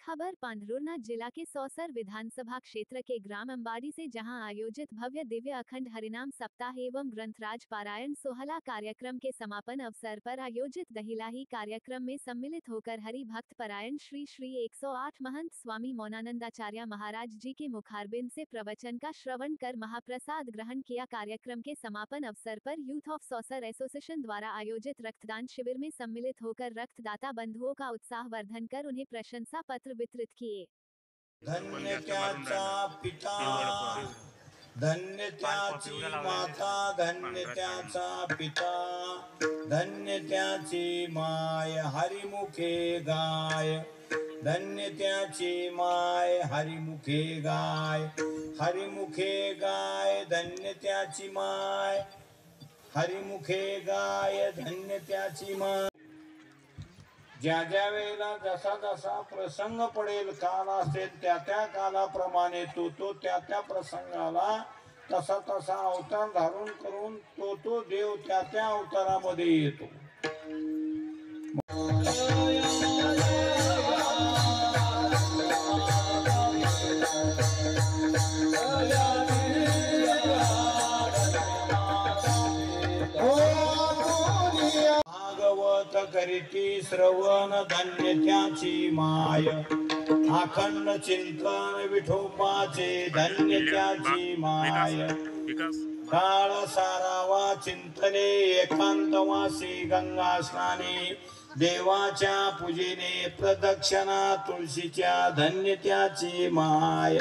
खबर पांढुर्ना जिला के सौसर विधानसभा क्षेत्र के ग्राम अंबाड़ी से, जहां आयोजित भव्य दिव्य अखंड हरिनाम सप्ताह एवं ग्रंथराज पारायण सोहला कार्यक्रम के समापन अवसर पर आयोजित दहिलाही कार्यक्रम में सम्मिलित होकर हरि भक्त परायण श्री श्री 108 महंत स्वामी मौनानंदाचार्य महाराज जी के मुखारबिंद से प्रवचन का श्रवण कर महाप्रसाद ग्रहण किया। कार्यक्रम के समापन अवसर पर यूथ ऑफ सौसर एसोसिएशन द्वारा आयोजित रक्तदान शिविर में सम्मिलित होकर रक्तदाता बंधुओं का उत्साह वर्धन कर उन्हें प्रशंसा पत्र वितरित किए। धन्य त्याचा पिता, धन्य त्याची माता, धन्य त्याचा पिता, धन्य त्याची माय हरिमुखे गाय, धन्य त्याची माय हरिमुखे गाय, हरिमुखे गाय, धन्य त्याची माय हरिमुखे गाय, धन्य त्याची माय। ज्या ज्या वेळेला जसा जसा प्रसंग पडेल, काल असेल त्या त्या कालाप्रमाणे तो त्या त्या प्रसंगाला तसा तसा अवतार धारण करून तो देव त्या त्या अवतारामध्ये येतो। भागवत करीती श्रवण, धन्य त्याची माय अखंड चिंतन विठोबाचे, धन्य त्याची माय काळ सारावा चिंतने, एकांतवासी गंगा स्नाने, देवाच्या पूजेने प्रदक्षिणा तुळशीच्या, धन्य त्याची माय।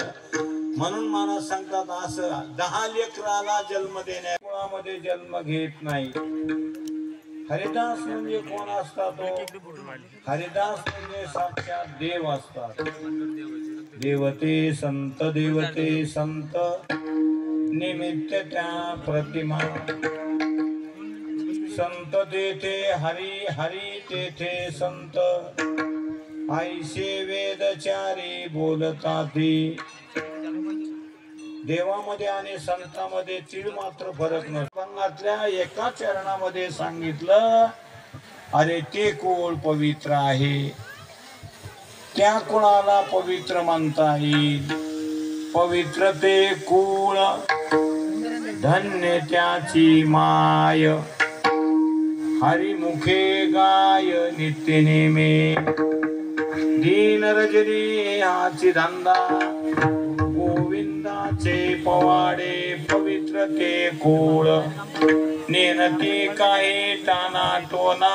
म्हणून मला सांगतात असं 10 लेकराला जन्म देण्या कुळामध्ये जन्म घेत नाही। हरिदास म्हणजे कोण असतात? हरिदास म्हणजे साक्षात देव असतात। देवते संत, देवते संत निमित्त त्या प्रतिमा, संत तेथे हरी, हरी तेथे संत, ऐसे वेदचारी बोलताती। देवामध्ये आणि संतांमध्ये तीळ मात्र फरक नसतो। पंगातल्या एका चरणामध्ये सांगितलं, अरे ते कुळ पवित्र आहे, त्या कुळाला पवित्र म्हणता येईल। पवित्र ते कुळ, धन्य त्याची माय हरिमुखे गाय नित्य नेमे, दीन रजनी हाची धंदा, गोविंदाचे पवाडे पवित्र ते कुळ, नेनती काही टाना टोना।